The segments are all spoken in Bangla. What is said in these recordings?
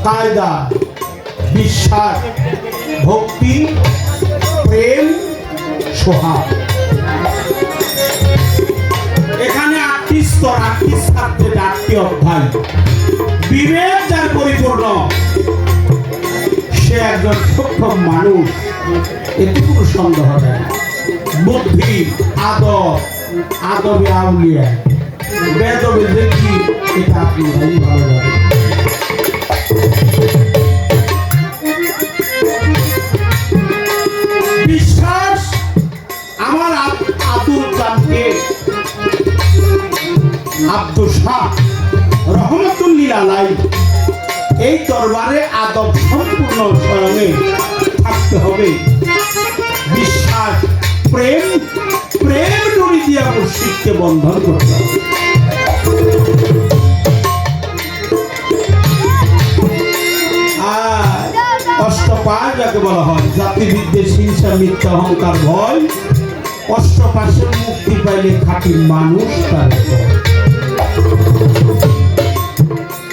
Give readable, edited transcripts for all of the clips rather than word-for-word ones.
কায়দা, বিশ্বাস, ভক্তি, প্রেম, সোহাগ। এখানে 8টি স্তর, 8টি সাবজেক্ট, 8টি অধ্যায়। বিবেক যার পরিপূর্ণ সে একজন সক্ষম মানুষ, এতে কোনো সন্দেহ নেই। বুদ্ধি, আদবে আউলিয়া, বেদবে দেখি, এটা আপনি ভাই ভালো জানেন। বিশ্বাস আমার আব্দুল কামকে আব্দুল শাহ রহমতুল্লাহ আলাইহি এই দরবারে আদব সম্পূর্ণ স্বয়ংে থাকতে হবে। বিশ্বাস, প্রেম ডুরি দিয়া মুর্শিদকে বন্ধন করতে হবে। আর অষ্টপাশ যাকে বলা হয়, জাতি বিদ্বেষ, হিংসা, মিথ্যা, অহংকার, ভয়, অষ্টপাশের মুক্তি পাইলে খাঁটি মানুষ তার।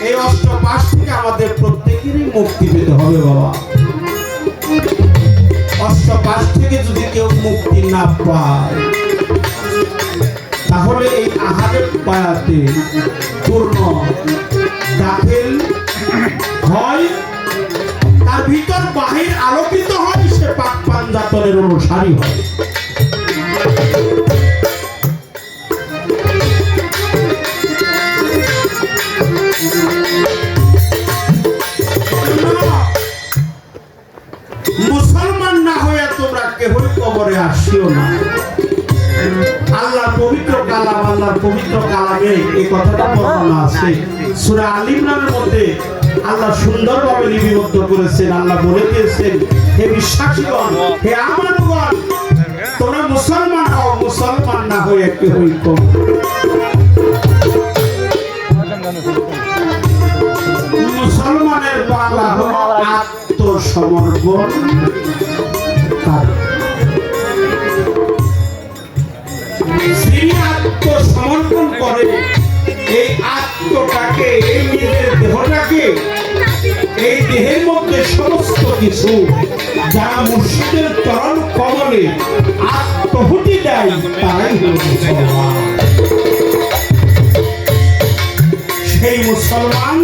এই অষ্টপাশ থেকে আমাদের প্রত্যেকেরই মুক্তি পেতে হবে বাবা। অষ্টপাশ থেকে যদি কেউ মুক্তি না পায় তাহলে এই আহারের পায়াতে পূর্ণ দাখিল হয়, তার ভিতর বাহির আলোকিত হয়, সে পাক পাঞ্জাতনের অনুসারী হয়। মুসলমান না হয়ে তোমরা কেবল কবরে আসিও না। আল্লাহর পবিত্র কালাম, আল্লাহর পবিত্র কালামে এই কথাটা বর্ণনা আছে। সূরা আল ইমরানের মধ্যে আল্লাহ সুন্দরভাবে লিপিবদ্ধ করেছেন। আল্লাহ বলে দিয়েছেন, হে বিশ্বাসীগণ, হে আমানগণ, তোমরা মুসলমান হও, মুসলমান না হয়ে কেবল মুসলমানের বাংলা হলো আত্মসমর্পণ। যিনি আত্মসমর্পণ করে, এই আত্মটাকে, এই নিজের দেহটাকে, এই দেহের মধ্যে সমস্ত কিছু যারা মুর্শিদের চরণ কমলে আত্মহুতি দেয়, তারাই হল মুসলমান। সেই মুসলমান